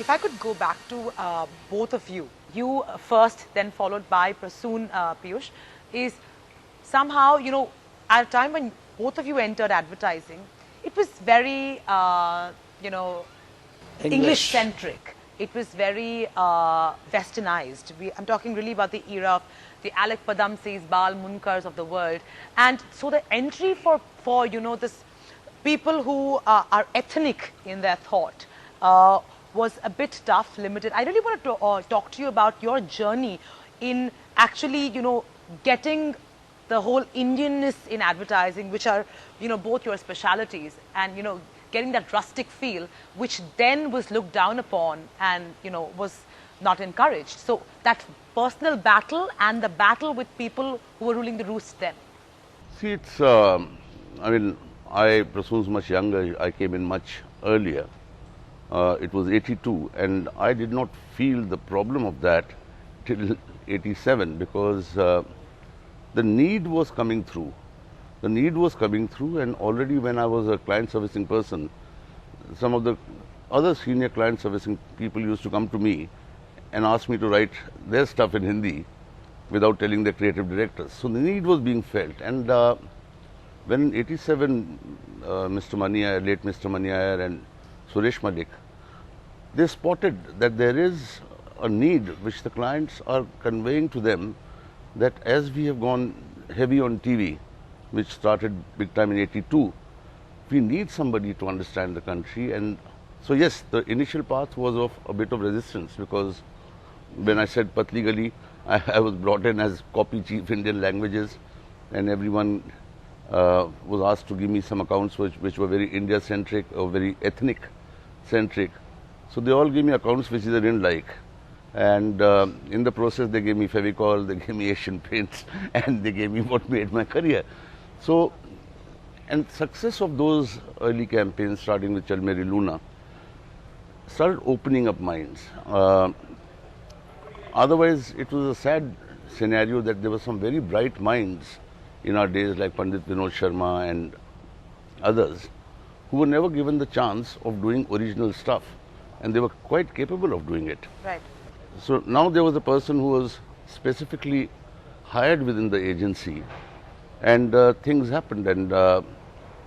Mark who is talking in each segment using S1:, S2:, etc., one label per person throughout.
S1: if I could go back to both of you, you first, then followed by Prasoon, Piyush, is somehow, at a time when both of you entered advertising, it was very, English-centric. It was very westernized. I'm talking really about the era of the Alec Padamsis, Bal Munkars of the world. And so the entry for this people who are ethnic in their thought was a bit tough, limited. I really want to talk to you about your journey in actually, getting the whole Indianness in advertising, which are, both your specialities, and, getting that rustic feel, which then was looked down upon and, was not encouraged. So that personal battle and the battle with people who were ruling the roost then.
S2: See, it's, Prasoon's much younger, I came in much earlier. It was 82, and I did not feel the problem of that till 87, because the need was coming through. The need was coming through, and already when I was a client servicing person, some of the other senior client servicing people used to come to me and ask me to write their stuff in Hindi without telling the creative directors. So the need was being felt, and when in 87, Mr. Maniar, late Mr. Maniar and Suresh Malik, they spotted that there is a need which the clients are conveying to them, that as we have gone heavy on TV, which started big time in 82, we need somebody to understand the country. And so yes, the initial path was of a bit of resistance, because when I said Patli Gali, I was brought in as copy chief Indian languages, and everyone was asked to give me some accounts which were very India-centric or very ethnic-centric. So they all gave me accounts which they didn't like. And in the process, they gave me Fevicol, they gave me Asian Paints, and they gave me what made my career. So, and success of those early campaigns, starting with Chal Meri Luna, started opening up minds. Otherwise, it was a sad scenario that there were some very bright minds in our days, like Pandit Vinod Sharma and others, who were never given the chance of doing original stuff, and they were quite capable of doing it.
S1: Right.
S2: So now there was a person who was specifically hired within the agency, and things happened, and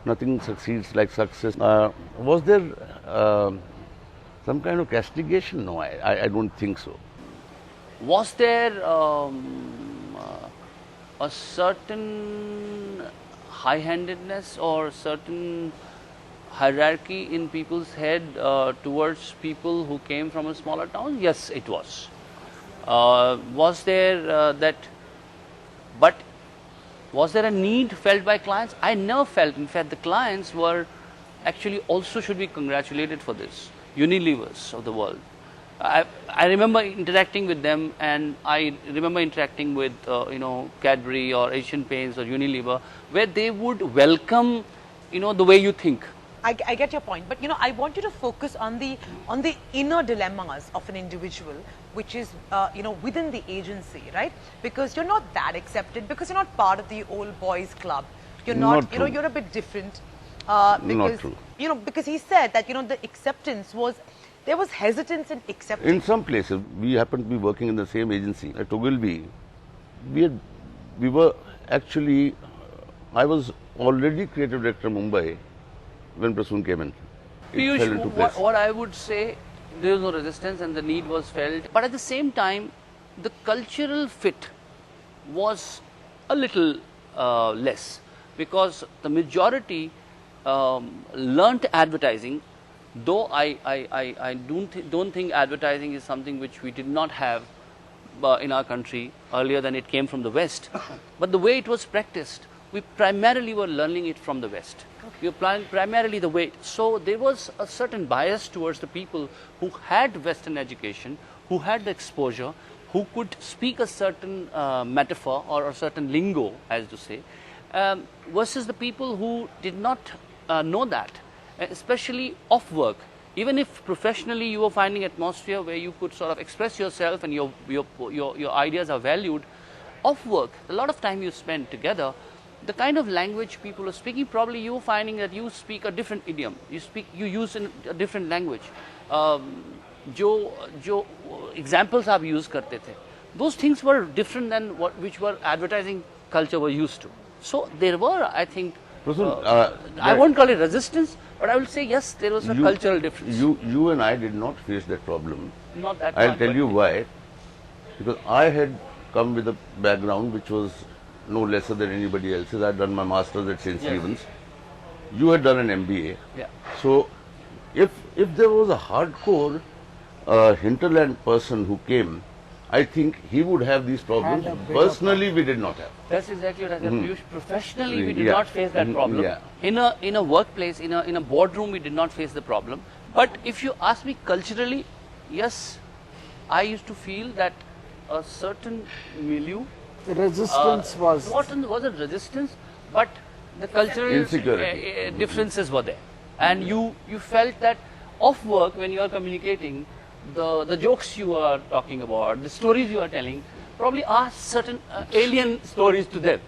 S2: nothing succeeds like success. Was there some kind of castigation? No, I don't think so.
S3: Was there a certain high-handedness or certain hierarchy in people's head towards people who came from a smaller town? Yes, it was. Was there that, but was there a need felt by clients? I never felt. In fact, the clients were actually also should be congratulated for this. Unilevers of the world. I remember interacting with them, and I remember interacting with Cadbury or Asian Paints or Unilever, where they would welcome the way you think.
S1: I get your point, but I want you to focus on the inner dilemmas of an individual, which is within the agency, right? Because you're not that accepted, because you're not part of the old boys club. You're not you're a bit different. Because,
S2: not true.
S1: Because he said that the acceptance was, there was hesitance in acceptance.
S2: In some places, we happened to be working in the same agency at Ogilvy. We were actually, I was already creative director Mumbai when Prasoon came in.
S3: Piyush, what I would say, there was no resistance and the need was felt. But at the same time, the cultural fit was a little less, because the majority learnt advertising, though I don't think advertising is something which we did not have in our country earlier than it came from the West. But the way it was practiced, we primarily were learning it from the West. We were primarily the way. So there was a certain bias towards the people who had Western education, who had the exposure, who could speak a certain metaphor or a certain lingo, as to say, versus the people who did not know that, especially off work. Even if professionally you were finding atmosphere where you could sort of express yourself and your ideas are valued, off work, a lot of time you spend together, the kind of language people are speaking, probably you are finding that you speak a different idiom, you use a different language. जो examples आप use करते थे, those things were different than which were advertising culture were used to. So there were, I think,
S2: Prasoon,
S3: I won't call it resistance, but I will say yes, there was a cultural difference.
S2: You and I did not face that problem.
S3: Not that
S2: I'll
S3: much,
S2: tell
S3: but
S2: you why. Because I had come with a background which was no lesser than anybody else's. I had done my master's at St. Stephen's. You had done an MBA.
S3: Yeah.
S2: So if there was a hardcore hinterland person who came, I think he would have these problems. Personally, we did not have.
S3: That's exactly what I said. Piyush, professionally, we did not face that problem.
S2: Yeah.
S3: In a workplace, in a boardroom, we did not face the problem. But if you ask me culturally, yes, I used to feel that a certain milieu.
S4: The resistance
S3: wasn't resistance, but the cultural
S2: insecurity
S3: differences were there. And you felt that off work, when you are communicating, the jokes you are talking about, the stories you are telling, probably are certain alien stories to them.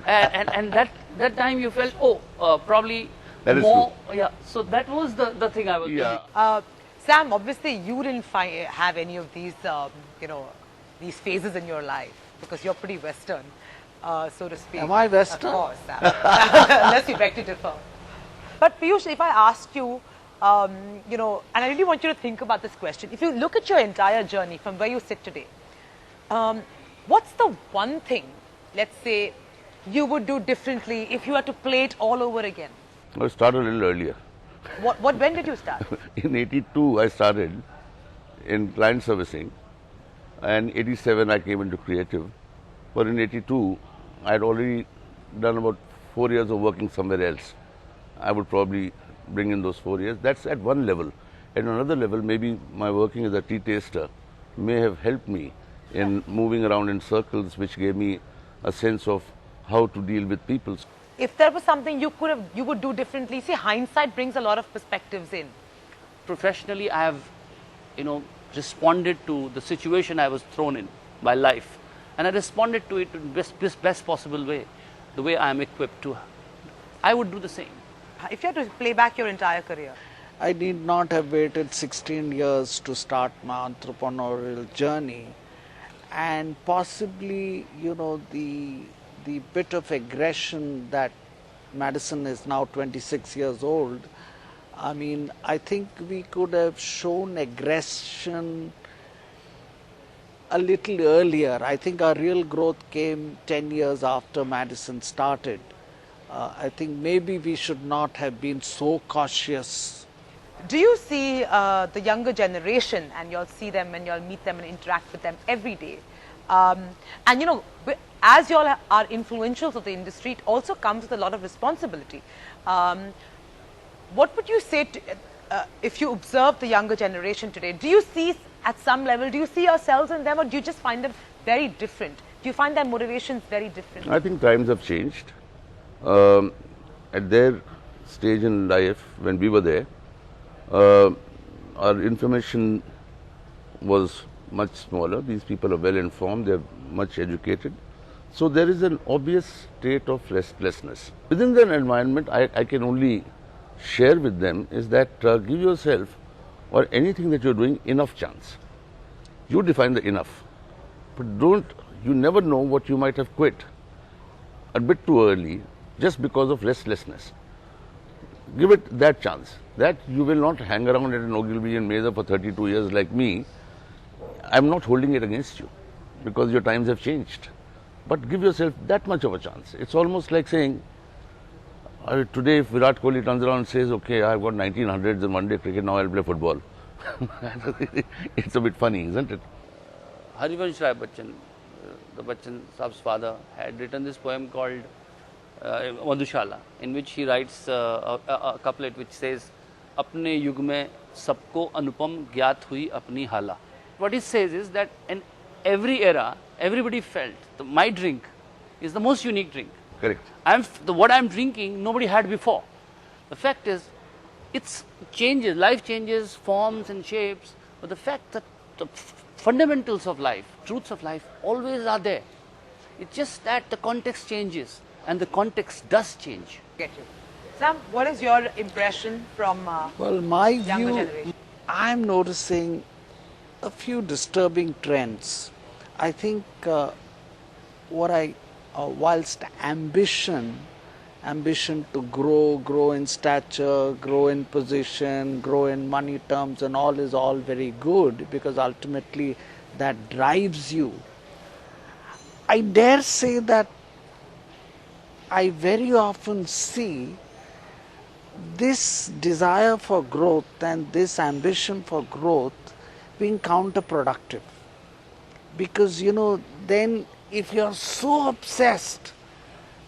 S3: And that time you felt, probably
S2: that
S3: more. Yeah. So that was the thing I was thinking.
S1: Sam, obviously you didn't have any of these, these phases in your life because you're pretty Western, so to speak.
S4: Am I Western?
S1: Of course, Sam. Unless you beg to differ. But Piyush, if I ask you, and I really want you to think about this question. If you look at your entire journey from where you sit today, what's the one thing, let's say, you would do differently if you had to play it all over again?
S2: I started a little earlier.
S1: When did you start?
S2: In 82, I started in client servicing, and 87 I came into creative. But in 82, I had already done about 4 years of working somewhere else. I would probably bring in those 4 years. That's at one level. At another level, maybe my working as a tea taster may have helped me in moving around in circles, which gave me a sense of how to deal with people.
S1: If there was something you would do differently, see, hindsight brings a lot of perspectives in.
S3: Professionally, I have, responded to the situation I was thrown in by life, and I responded to it in best possible way, the way I am equipped to. I would do the same.
S1: If you had to play back your entire career,
S4: I need not have waited 16 years to start my entrepreneurial journey, and possibly, the bit of aggression that Madison is now 26 years old. I mean, I think we could have shown aggression a little earlier. I think our real growth came 10 years after Madison started. I think maybe we should not have been so cautious.
S1: do you see the younger generation, and you'll see them and you'll meet them and interact with them every day, and as you all are influentials of the industry, it also comes with a lot of responsibility. What would you say to, if you observe the younger generation today? Do you see, at some level, do you see yourselves in them, or do you just find them very different? Do you find their motivations very different?
S2: I think times have changed. At their stage in life, when we were there, our information was much smaller. These people are well informed, they are much educated. So there is an obvious state of restlessness. Within that environment, I can only share with them is that give yourself or anything that you're doing enough chance. You define the enough. But you never know what you might have quit a bit too early just because of restlessness. Give it that chance. That you will not hang around at an Ogilvy and Mather for 32 years like me. I'm not holding it against you because your times have changed. But give yourself that much of a chance. It's almost like saying, today if Virat Kohli turns around and says, okay, I've got 1900s in one-day cricket, now I'll play football. It's a bit funny, isn't it?
S3: Harivansh Rai Bachchan, the Bachchan Saab's father, had written this poem called Madhushala, in which he writes a couplet which says, Apne yug mein sabko anupam gyat hui apni hala. What he says is that in every era, everybody felt my drink is the most unique drink.
S2: Correct.
S3: What I'm drinking, nobody had before. The fact is, it's changes, life changes, forms and shapes, but the fact that the fundamentals of life, truths of life, always are there. It's just that the context changes, and the context does change.
S1: Get you. Sam, what is your impression from
S4: Well, my
S1: younger
S4: view,
S1: generation?
S4: I'm noticing a few disturbing trends. I think whilst ambition to grow in stature, grow in position, grow in money terms and all is all very good, because ultimately that drives you. I dare say that I very often see this desire for growth and this ambition for growth being counterproductive. Because, then if you're so obsessed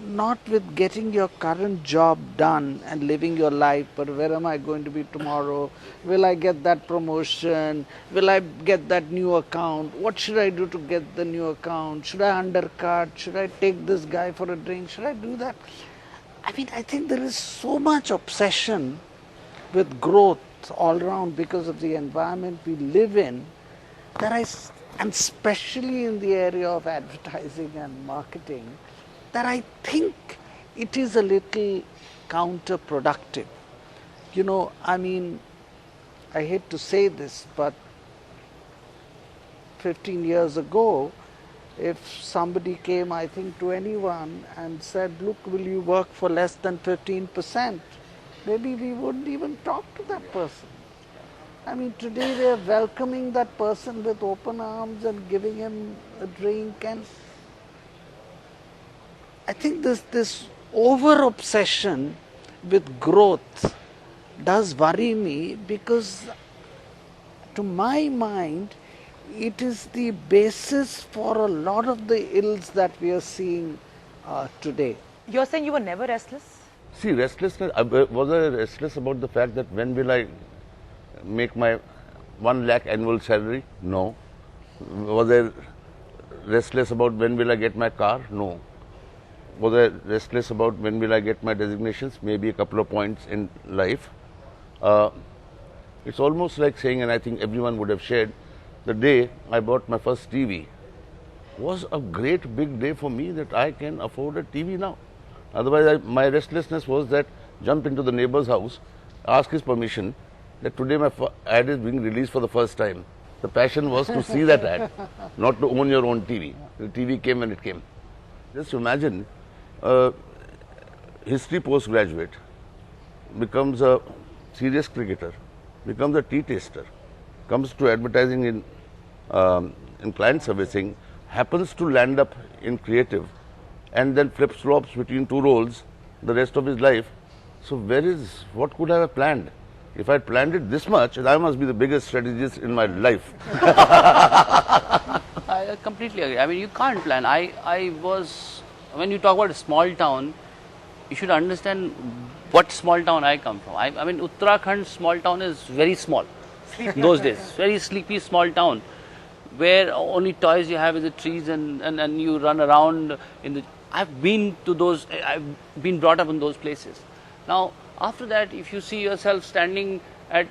S4: not with getting your current job done and living your life, but where am I going to be tomorrow? Will I get that promotion? Will I get that new account? What should I do to get the new account? Should I undercut? Should I take this guy for a drink? Should I do that? I think there is so much obsession with growth all around because of the environment we live in, that and especially in the area of advertising and marketing, that I think it is a little counterproductive. I hate to say this, but 15 years ago, if somebody came, I think, to anyone and said, look, will you work for less than 15%? Maybe we wouldn't even talk to that person. Today we are welcoming that person with open arms and giving him a drink, and I think this over-obsession with growth does worry me, because to my mind, it is the basis for a lot of the ills that we are seeing today.
S1: You're saying you were never restless?
S2: See, restlessness, was I restless about the fact that when will I make my 1 lakh annual salary? No. Was I restless about when will I get my car? No. Was I restless about when will I get my designations? Maybe a couple of points in life. It's almost like saying, and I think everyone would have shared, the day I bought my first TV was a great big day for me, that I can afford a TV now. Otherwise, my restlessness was that jump into the neighbor's house, ask his permission, that today my ad is being released for the first time. The passion was to see that ad, not to own your own TV. The TV came when it came. Just imagine, history postgraduate becomes a serious cricketer, becomes a tea taster, comes to advertising in client servicing, happens to land up in creative, and then flip-flops between 2 roles the rest of his life. So what could I have planned? If I had planned it this much, I must be the biggest strategist in my life.
S3: I completely agree. You can't plan. When you talk about a small town, you should understand what small town I come from. Uttarakhand small town is very small. In those days, very sleepy small town, where only toys you have is the trees, and you run around I've been brought up in those places. Now, after that, if you see yourself standing at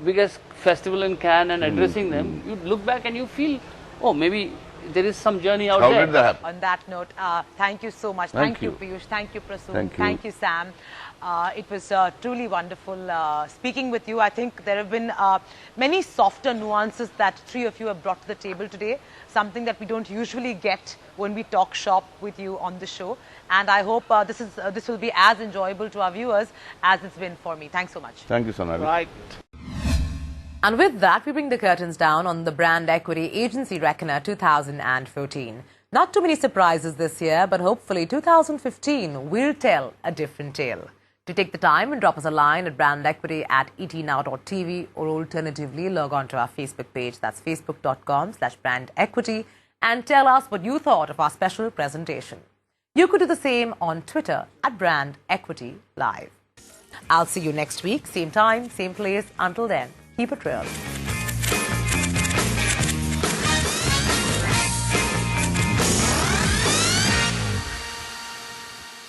S3: biggest festival in Cannes and addressing them, you look back and you feel, oh, maybe there is some journey out there.
S2: How did that happen?
S1: On that note, thank you so much.
S2: Thank you.
S1: Piyush. Thank you, Prasoon.
S2: Thank you.
S1: Sam. It was truly wonderful speaking with you. I think there have been many softer nuances that 3 of you have brought to the table today, something that we don't usually get when we talk shop with you on the show. And I hope this will be as enjoyable to our viewers as it's been for me. Thanks so much.
S2: Thank you, Sonali.
S4: Right.
S1: And with that, we bring the curtains down on the Brand Equity Agency Reckoner 2014. Not too many surprises this year, but hopefully 2015 will tell a different tale. To take the time and drop us a line at brandequity@etnow.tv, or alternatively log on to our Facebook page, that's facebook.com/brandequity, and tell us what you thought of our special presentation. You could do the same on Twitter @brandequitylive. I'll see you next week, same time, same place. Until then, keep it real.